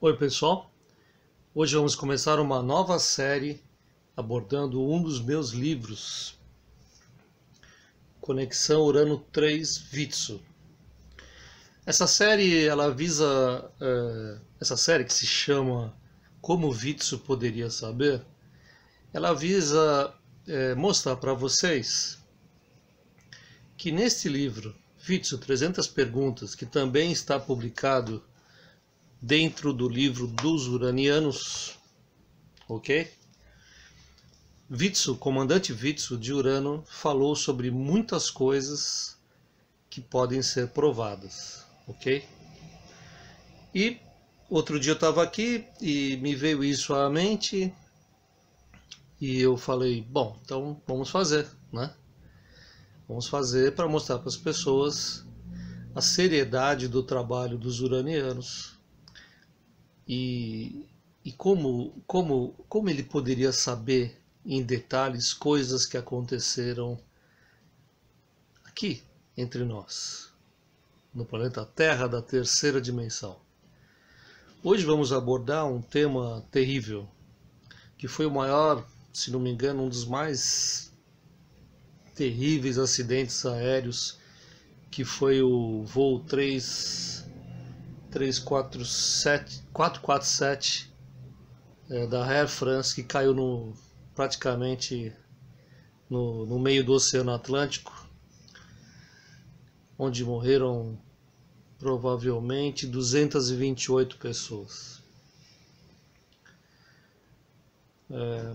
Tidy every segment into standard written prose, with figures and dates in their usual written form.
Oi pessoal, hoje vamos começar uma nova série abordando um dos meus livros, Conexão Urano 3 Vitsu. Essa série essa série que se chama Como Vitsu Poderia Saber, ela visa mostrar para vocês que neste livro, Vitsu 300 Perguntas, que também está publicado dentro do livro dos Uranianos, ok? Vitsu, comandante Vitsu de Urano, falou sobre muitas coisas que podem ser provadas, ok? E outro dia eu estava aqui e me veio isso à mente e eu falei, bom, então vamos fazer, né? Vamos fazer para mostrar para as pessoas a seriedade do trabalho dos uranianos e como ele poderia saber em detalhes coisas que aconteceram aqui entre nós, no planeta Terra da terceira dimensão. Hoje vamos abordar um tema terrível, que foi o maior, se não me engano, um dos mais terríveis acidentes aéreos, que foi o voo 447 da Air France, que caiu praticamente no meio do Oceano Atlântico, onde morreram provavelmente 228 pessoas.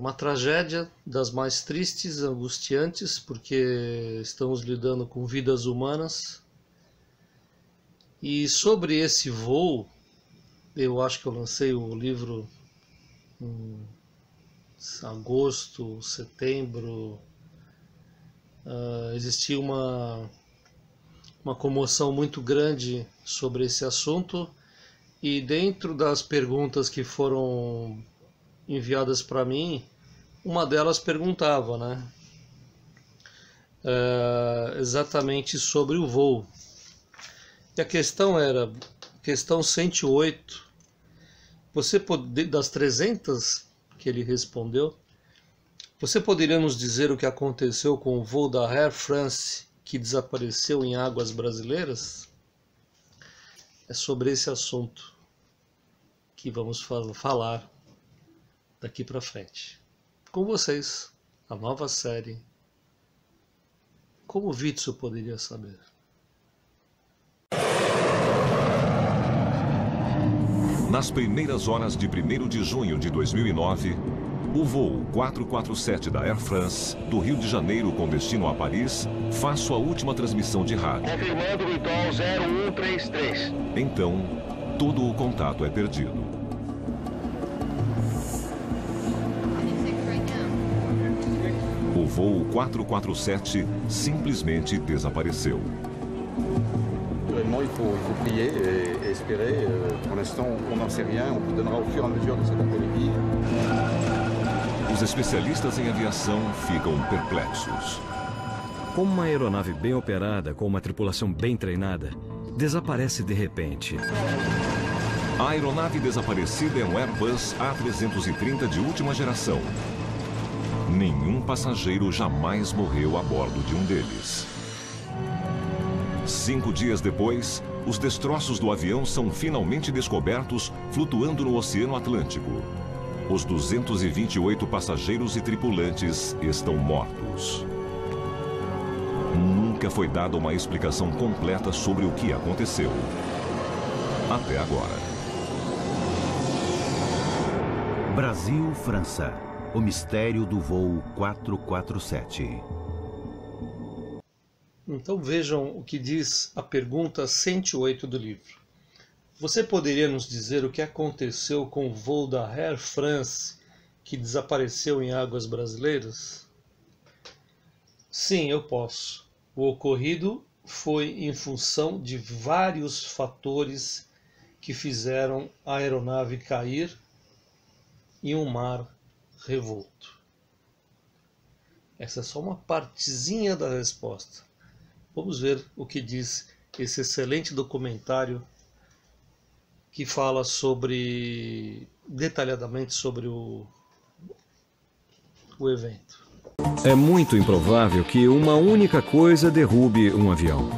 Uma tragédia das mais tristes, angustiantes, porque estamos lidando com vidas humanas. E sobre esse voo, eu acho que eu lancei o livro em agosto, setembro. Existia uma comoção muito grande sobre esse assunto, e dentro das perguntas que foram enviadas para mim, uma delas perguntava, né, exatamente sobre o voo. E a questão era, questão 108, das 300 que ele respondeu, você poderia nos dizer o que aconteceu com o voo da Air France que desapareceu em águas brasileiras? É sobre esse assunto que vamos falar daqui para frente. Com vocês, a nova série Como Vitsu Poderia Saber. Nas primeiras horas de 1º de junho de 2009, o voo 447 da Air France, do Rio de Janeiro com destino a Paris, faz sua última transmissão de rádio. Confirmando o então 0133. Então, todo o contato é perdido. O voo 447 simplesmente desapareceu. Il faut prier et espérer. Pour l'instant, on n'en sait rien. On vous donnera au fur et à mesure de cet après-midi. Os especialistas em aviação ficam perplexos. Como uma aeronave bem operada, com uma tripulação bem treinada, desaparece de repente. A aeronave desaparecida é um Airbus A330 de última geração. Nenhum passageiro jamais morreu a bordo de um deles. 5 dias depois, os destroços do avião são finalmente descobertos flutuando no Oceano Atlântico. Os 228 passageiros e tripulantes estão mortos. Nunca foi dada uma explicação completa sobre o que aconteceu. Até agora. Brasil, França. O mistério do voo 447. Então vejam o que diz a pergunta 108 do livro. Você poderia nos dizer o que aconteceu com o voo da Air France que desapareceu em águas brasileiras? Sim, eu posso. O ocorrido foi em função de vários fatores que fizeram a aeronave cair em um mar revolto. Essa é só uma partezinha da resposta. Vamos ver o que diz esse excelente documentário que fala detalhadamente sobre o evento. É muito improvável que uma única coisa derrube um avião.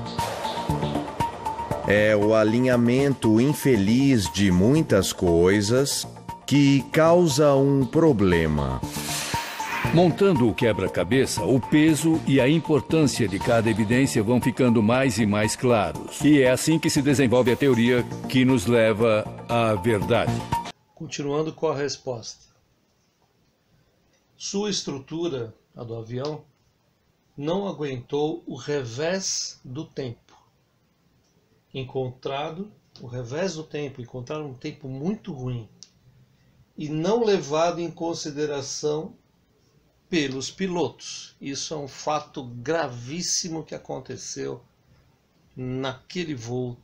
É o alinhamento infeliz de muitas coisas que causa um problema. Montando o quebra-cabeça, o peso e a importância de cada evidência vão ficando mais e mais claros. E é assim que se desenvolve a teoria que nos leva à verdade. Continuando com a resposta. Sua estrutura, a do avião, não aguentou o revés do tempo. Encontraram um tempo muito ruim e não levado em consideração pelos pilotos. Isso é um fato gravíssimo que aconteceu naquele voo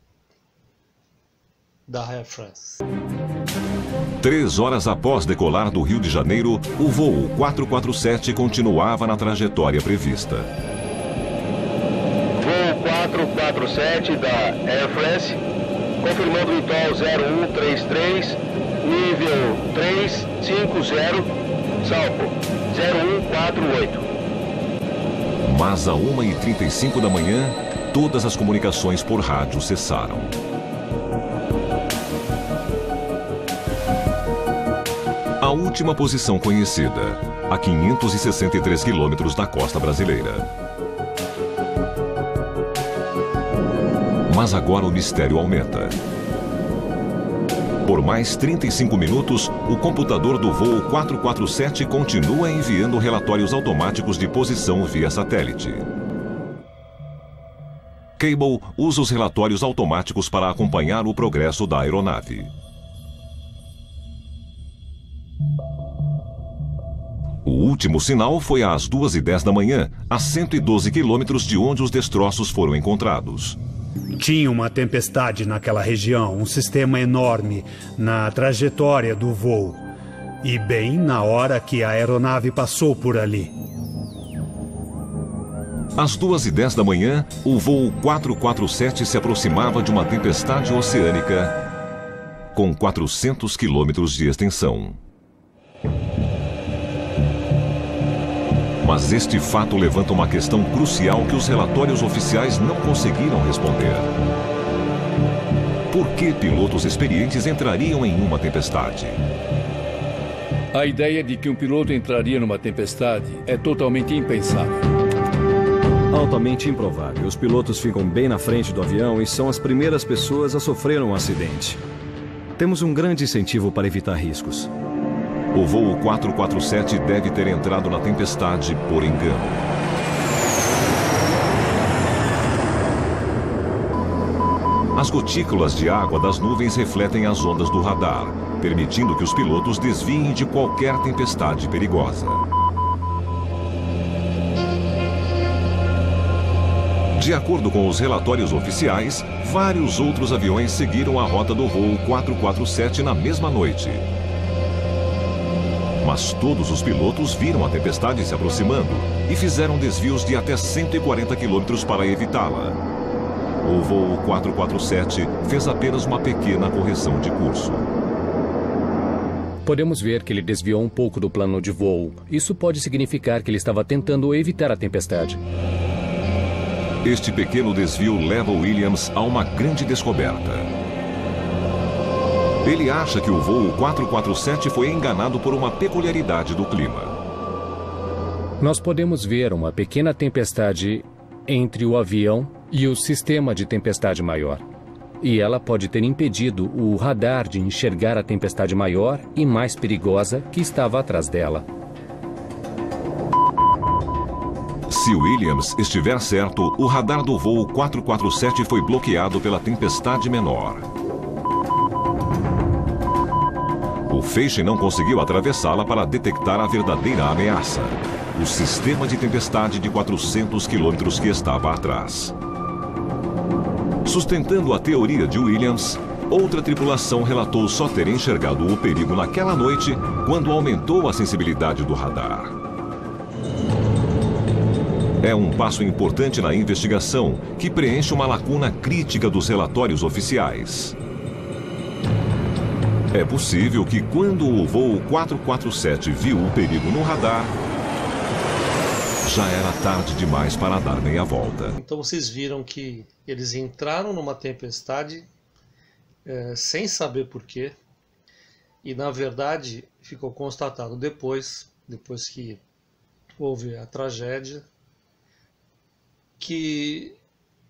da Air France. 3 horas após decolar do Rio de Janeiro, o voo 447 continuava na trajetória prevista. Voo 447 da Air France, confirmando o ITOL 0133, nível 350, salvo 0148. Mas a 1h35 da manhã, todas as comunicações por rádio cessaram. A última posição conhecida, a 563 quilômetros da costa brasileira. Mas agora o mistério aumenta. Por mais 35 minutos, o computador do voo 447 continua enviando relatórios automáticos de posição via satélite. Cable usa os relatórios automáticos para acompanhar o progresso da aeronave. O último sinal foi às 2h10 da manhã, a 112 quilômetros de onde os destroços foram encontrados. Tinha uma tempestade naquela região, um sistema enorme na trajetória do voo. E bem na hora que a aeronave passou por ali. Às 2h10 da manhã, o voo 447 se aproximava de uma tempestade oceânica com 400 quilômetros de extensão. Mas este fato levanta uma questão crucial que os relatórios oficiais não conseguiram responder. Por que pilotos experientes entrariam em uma tempestade? A ideia de que um piloto entraria numa tempestade é totalmente impensável. Altamente improvável. Os pilotos ficam bem na frente do avião e são as primeiras pessoas a sofrer um acidente. Temos um grande incentivo para evitar riscos. O voo 447 deve ter entrado na tempestade por engano. As gotículas de água das nuvens refletem as ondas do radar, permitindo que os pilotos desviem de qualquer tempestade perigosa. De acordo com os relatórios oficiais, vários outros aviões seguiram a rota do voo 447 na mesma noite. Mas todos os pilotos viram a tempestade se aproximando e fizeram desvios de até 140 quilômetros para evitá-la. O voo 447 fez apenas uma pequena correção de curso. Podemos ver que ele desviou um pouco do plano de voo. Isso pode significar que ele estava tentando evitar a tempestade. Este pequeno desvio leva Williams a uma grande descoberta. Ele acha que o voo 447 foi enganado por uma peculiaridade do clima. Nós podemos ver uma pequena tempestade entre o avião e o sistema de tempestade maior. E ela pode ter impedido o radar de enxergar a tempestade maior e mais perigosa que estava atrás dela. Se Williams estiver certo, o radar do voo 447 foi bloqueado pela tempestade menor. O feixe não conseguiu atravessá-la para detectar a verdadeira ameaça, o sistema de tempestade de 400 quilômetros que estava atrás. Sustentando a teoria de Williams, outra tripulação relatou só ter enxergado o perigo naquela noite quando aumentou a sensibilidade do radar. É um passo importante na investigação que preenche uma lacuna crítica dos relatórios oficiais. É possível que quando o voo 447 viu o perigo no radar, já era tarde demais para dar meia volta. Então vocês viram que eles entraram numa tempestade sem saber porquê. E na verdade ficou constatado depois que houve a tragédia, que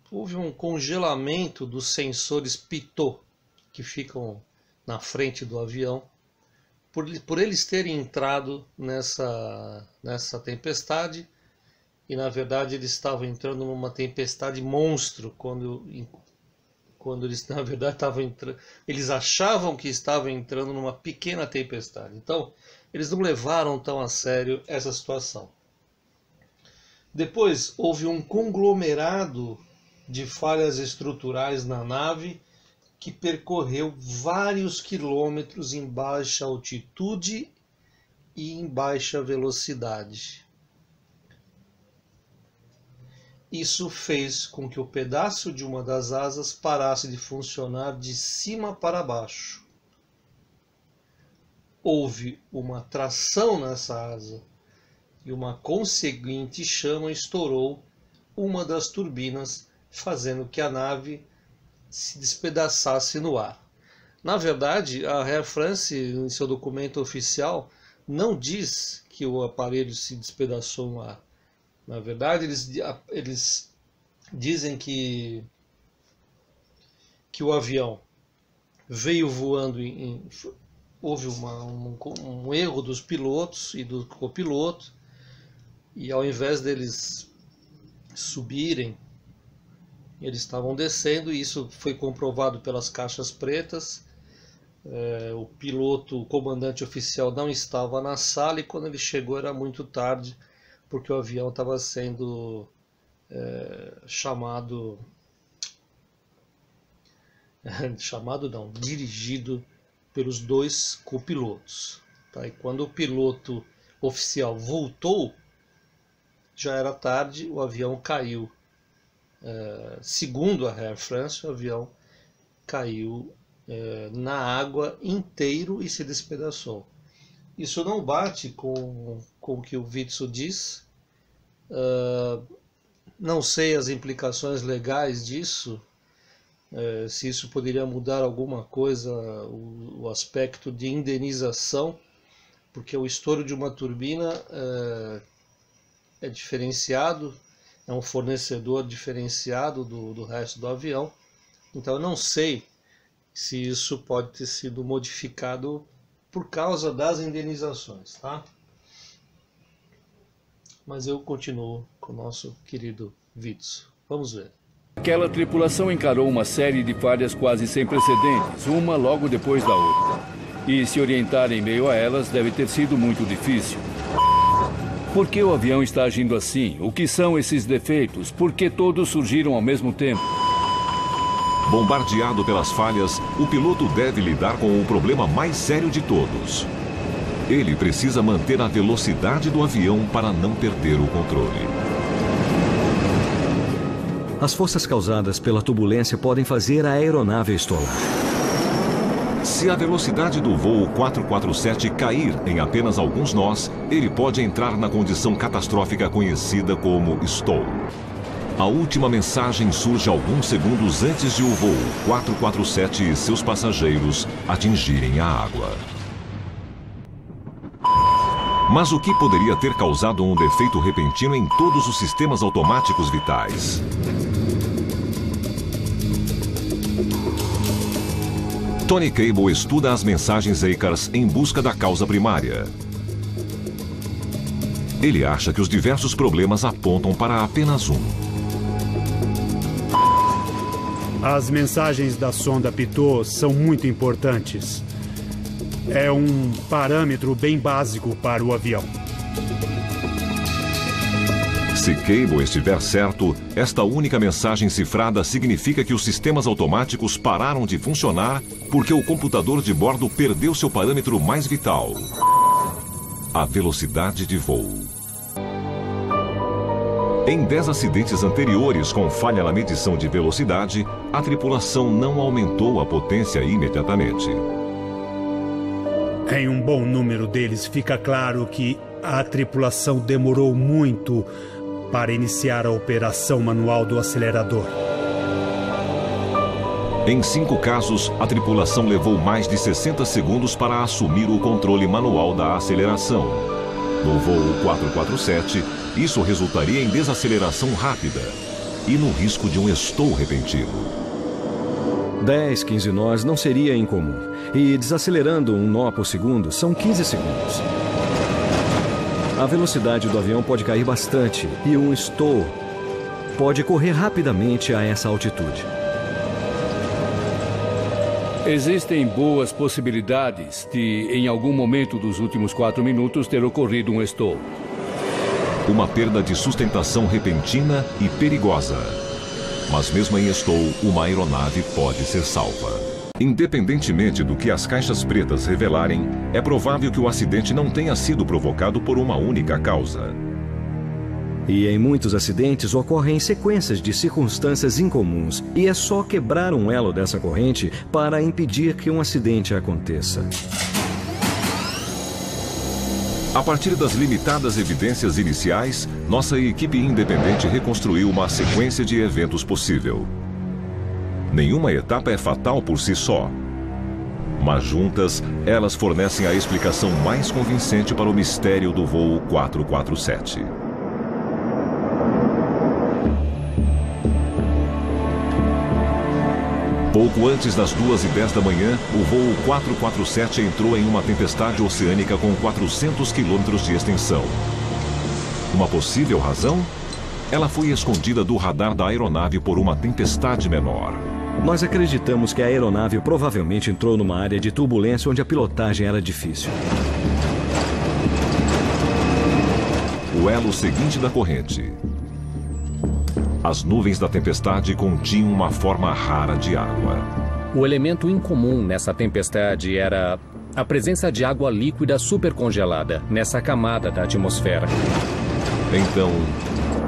houve um congelamento dos sensores pitot que ficam na frente do avião, por eles terem entrado nessa tempestade. E na verdade eles estavam entrando numa tempestade monstro quando eles na verdade estavam entrando, eles achavam que estavam entrando numa pequena tempestade. Então eles não levaram tão a sério essa situação. Depois houve um conglomerado de falhas estruturais na nave que percorreu vários quilômetros em baixa altitude e em baixa velocidade. Isso fez com que o pedaço de uma das asas parasse de funcionar de cima para baixo. Houve uma tração nessa asa e uma conseguinte chama estourou uma das turbinas, fazendo que a nave se despedaçasse no ar. Na verdade, a Air France, em seu documento oficial, não diz que o aparelho se despedaçou no ar. Na verdade, eles dizem que o avião veio voando houve um erro dos pilotos e do copiloto, e ao invés deles subirem, eles estavam descendo, e isso foi comprovado pelas caixas pretas. O piloto, o comandante oficial, não estava na sala, e quando ele chegou era muito tarde, porque o avião estava sendo dirigido pelos dois copilotos. Tá? E quando o piloto oficial voltou, já era tarde, o avião caiu. Segundo a Air France, o avião caiu na água inteiro e se despedaçou. Isso não bate com o que o Witzel diz. Não sei as implicações legais disso, se isso poderia mudar alguma coisa, o aspecto de indenização, porque o estouro de uma turbina é diferenciado, é um fornecedor diferenciado do resto do avião. Então eu não sei se isso pode ter sido modificado por causa das indenizações, tá? Mas eu continuo com o nosso querido Witzel. Vamos ver. Aquela tripulação encarou uma série de falhas quase sem precedentes, uma logo depois da outra. E se orientar em meio a elas deve ter sido muito difícil. Por que o avião está agindo assim? O que são esses defeitos? Por que todos surgiram ao mesmo tempo? Bombardeado pelas falhas, o piloto deve lidar com o problema mais sério de todos. Ele precisa manter a velocidade do avião para não perder o controle. As forças causadas pela turbulência podem fazer a aeronave estourar. Se a velocidade do voo 447 cair em apenas alguns nós, ele pode entrar na condição catastrófica conhecida como stall. A última mensagem surge alguns segundos antes de o voo 447 e seus passageiros atingirem a água. Mas o que poderia ter causado um defeito repentino em todos os sistemas automáticos vitais? Tony Cable estuda as mensagens ACARS em busca da causa primária. Ele acha que os diversos problemas apontam para apenas um. As mensagens da sonda pitot são muito importantes. É um parâmetro bem básico para o avião. Se Cable estiver certo, esta única mensagem cifrada significa que os sistemas automáticos pararam de funcionar porque o computador de bordo perdeu seu parâmetro mais vital: a velocidade de voo. Em 10 acidentes anteriores com falha na medição de velocidade, a tripulação não aumentou a potência imediatamente. Em um bom número deles fica claro que a tripulação demorou muito para iniciar a operação manual do acelerador. Em 5 casos, a tripulação levou mais de 60 segundos para assumir o controle manual da aceleração. No voo 447, isso resultaria em desaceleração rápida e no risco de um estouro repentino. 10, 15 nós não seria incomum. E desacelerando um nó por segundo são 15 segundos. A velocidade do avião pode cair bastante e um estouro pode correr rapidamente a essa altitude. Existem boas possibilidades de, em algum momento dos últimos 4 minutos, ter ocorrido um estouro. Uma perda de sustentação repentina e perigosa. Mas mesmo em estouro, uma aeronave pode ser salva. Independentemente do que as caixas pretas revelarem, é provável que o acidente não tenha sido provocado por uma única causa. E em muitos acidentes ocorrem sequências de circunstâncias incomuns, e é só quebrar um elo dessa corrente para impedir que um acidente aconteça. A partir das limitadas evidências iniciais, nossa equipe independente reconstruiu uma sequência de eventos possível. Nenhuma etapa é fatal por si só, mas juntas, elas fornecem a explicação mais convincente para o mistério do voo 447. Pouco antes das 2h10 da manhã, o voo 447 entrou em uma tempestade oceânica com 400 quilômetros de extensão. Uma possível razão? Ela foi escondida do radar da aeronave por uma tempestade menor. Nós acreditamos que a aeronave provavelmente entrou numa área de turbulência onde a pilotagem era difícil. O elo seguinte da corrente. As nuvens da tempestade continham uma forma rara de água. O elemento incomum nessa tempestade era a presença de água líquida supercongelada nessa camada da atmosfera. Então,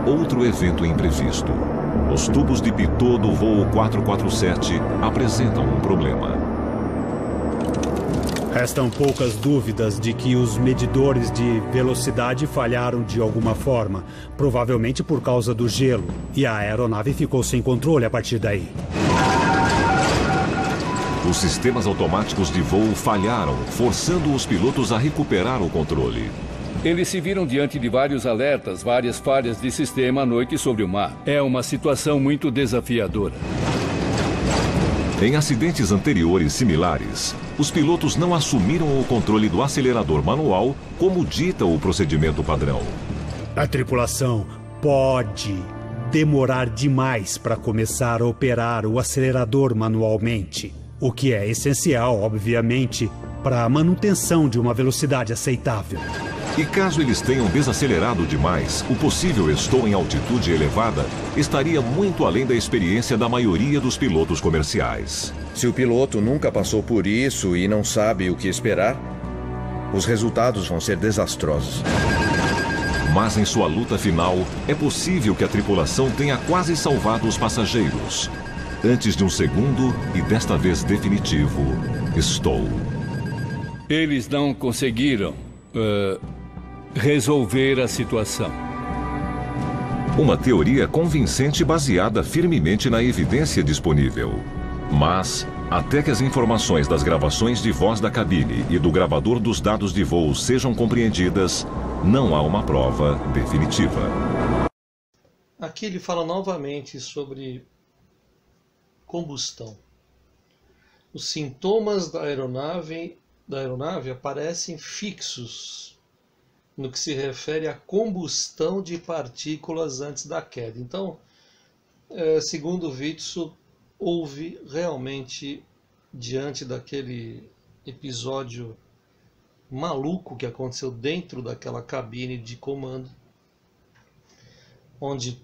outro evento imprevisto. Os tubos de pitot do voo 447 apresentam um problema. Restam poucas dúvidas de que os medidores de velocidade falharam de alguma forma, provavelmente por causa do gelo, e a aeronave ficou sem controle a partir daí. Os sistemas automáticos de voo falharam, forçando os pilotos a recuperar o controle. Eles se viram diante de vários alertas, várias falhas de sistema à noite sobre o mar. É uma situação muito desafiadora. Em acidentes anteriores similares, os pilotos não assumiram o controle do acelerador manual como dita o procedimento padrão. A tripulação pode demorar demais para começar a operar o acelerador manualmente, o que é essencial, obviamente, para a manutenção de uma velocidade aceitável. E caso eles tenham desacelerado demais, o possível estouro em altitude elevada estaria muito além da experiência da maioria dos pilotos comerciais. Se o piloto nunca passou por isso e não sabe o que esperar, os resultados vão ser desastrosos. Mas em sua luta final, é possível que a tripulação tenha quase salvado os passageiros. Antes de um segundo, e desta vez definitivo, estouro. Eles não conseguiram resolver a situação. Uma teoria convincente baseada firmemente na evidência disponível. Mas, até que as informações das gravações de voz da cabine e do gravador dos dados de voo sejam compreendidas, não há uma prova definitiva. Aqui ele fala novamente sobre combustão. Os sintomas da aeronave aparecem fixos no que se refere à combustão de partículas antes da queda. Então, segundo Witzel, houve realmente, diante daquele episódio maluco que aconteceu dentro daquela cabine de comando, onde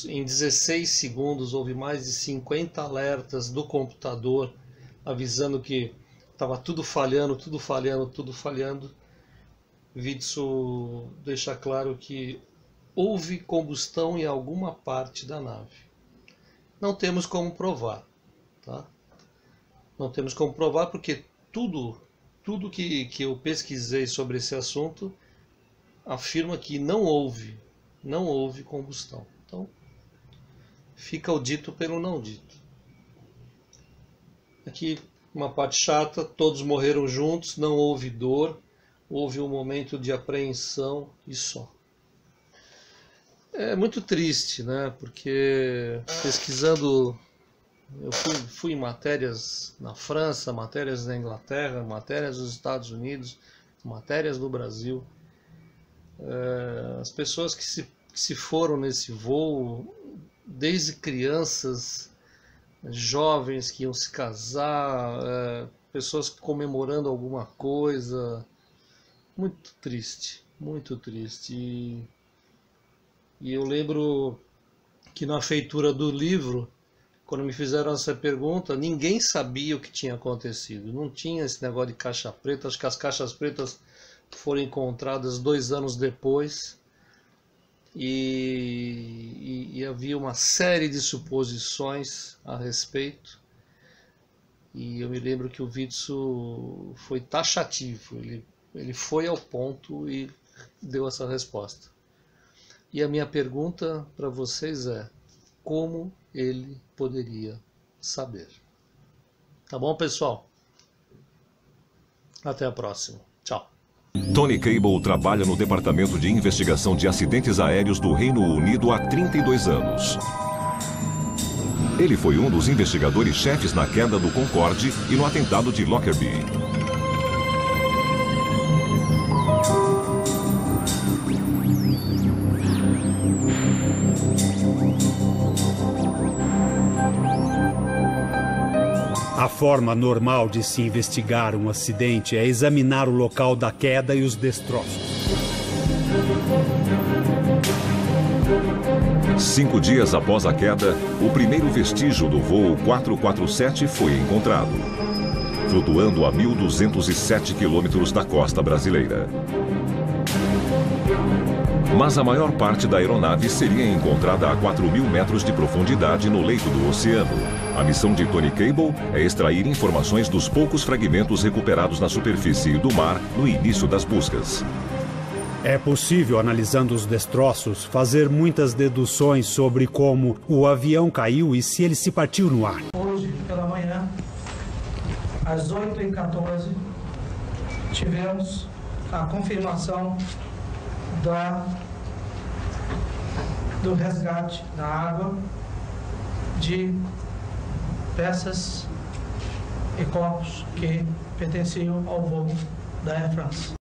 em 16 segundos houve mais de 50 alertas do computador avisando que estava tudo falhando, tudo falhando, tudo falhando. Witzel deixa claro que houve combustão em alguma parte da nave. Não temos como provar, tá? Não temos como provar porque tudo tudo que eu pesquisei sobre esse assunto afirma que não houve combustão. Então, fica o dito pelo não dito. Aqui uma parte chata, todos morreram juntos, não houve dor, houve um momento de apreensão e só. É muito triste, né? Porque pesquisando, eu fui em matérias na França, matérias na Inglaterra, matérias nos Estados Unidos, matérias no Brasil. As pessoas que se foram nesse voo, desde crianças, jovens que iam se casar, pessoas comemorando alguma coisa. Muito triste, muito triste. E eu lembro que na feitura do livro, quando me fizeram essa pergunta, ninguém sabia o que tinha acontecido. Não tinha esse negócio de caixa preta. Acho que as caixas pretas foram encontradas 2 anos depois. E havia uma série de suposições a respeito. E eu me lembro que o Witzel foi taxativo. Ele foi ao ponto e deu essa resposta. E a minha pergunta para vocês é: como ele poderia saber? Tá bom, pessoal? Até a próxima. Tchau. Tony Cable trabalha no Departamento de Investigação de Acidentes Aéreos do Reino Unido há 32 anos. Ele foi um dos investigadores-chefes na queda do Concorde e no atentado de Lockerbie. A forma normal de se investigar um acidente é examinar o local da queda e os destroços. 5 dias após a queda, o primeiro vestígio do voo 447 foi encontrado, flutuando a 1.207 quilômetros da costa brasileira. Mas a maior parte da aeronave seria encontrada a 4.000 metros de profundidade no leito do oceano. A missão de Tony Cable é extrair informações dos poucos fragmentos recuperados na superfície do mar no início das buscas. É possível, analisando os destroços, fazer muitas deduções sobre como o avião caiu e se ele se partiu no ar. Hoje, pela manhã, às 8h14, tivemos a confirmação do resgate da água de peças e corpos que pertenciam ao voo da Air France.